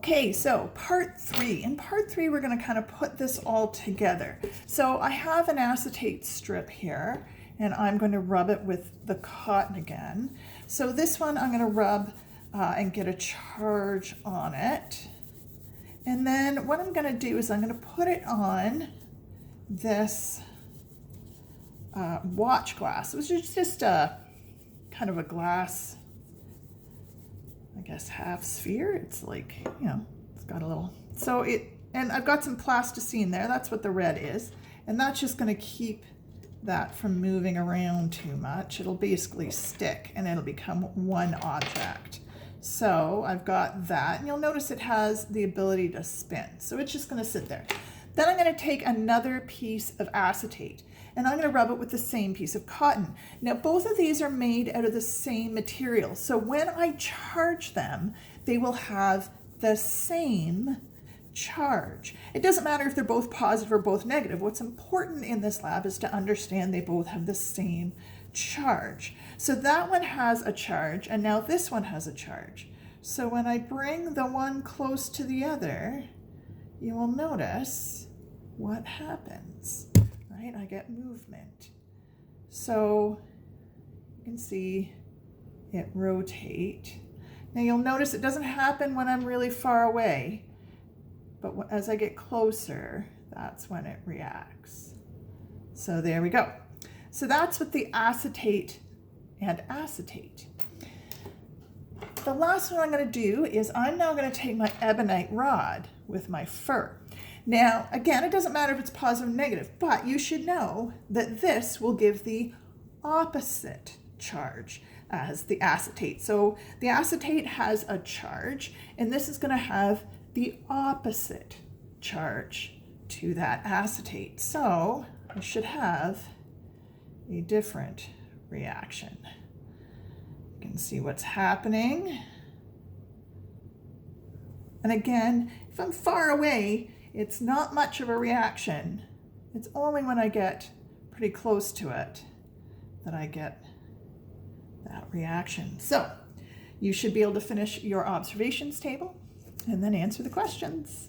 Okay, so part 3. In part 3, we're going to kind of put this all together. So I have an acetate strip here, and I'm going to rub it with the cotton again. So this one I'm going to rub and get a charge on it. And then what I'm going to do is I'm going to put it on this watch glass, which is just a kind of a glass, I guess, half sphere. It's like, you know, it's got a little, so and I've got some plasticine there. That's what the red is. And that's just going to keep that from moving around too much. It'll basically stick and it'll become one object. So I've got that, and you'll notice it has the ability to spin. So it's just going to sit there. Then I'm going to take another piece of acetate and I'm going to rub it with the same piece of cotton. Now both of these are made out of the same material. So when I charge them, they will have the same charge. It doesn't matter if they're both positive or both negative. What's important in this lab is to understand they both have the same charge. So that one has a charge and now this one has a charge. So when I bring the one close to the other, you will notice what happens, right? I get movement. So you can see it rotate. Now you'll notice it doesn't happen when I'm really far away, but as I get closer, that's when it reacts. So there we go. So that's with the acetate and acetate. The last one I'm going to do is I'm now going to take my ebonite rod with my fur. Now, again, it doesn't matter if it's positive or negative, but you should know that this will give the opposite charge as the acetate. So the acetate has a charge, and this is going to have the opposite charge to that acetate. So I should have a different reaction. You can see what's happening. And again, if I'm far away, it's not much of a reaction. It's only when I get pretty close to it that I get that reaction. So you should be able to finish your observations table and then answer the questions.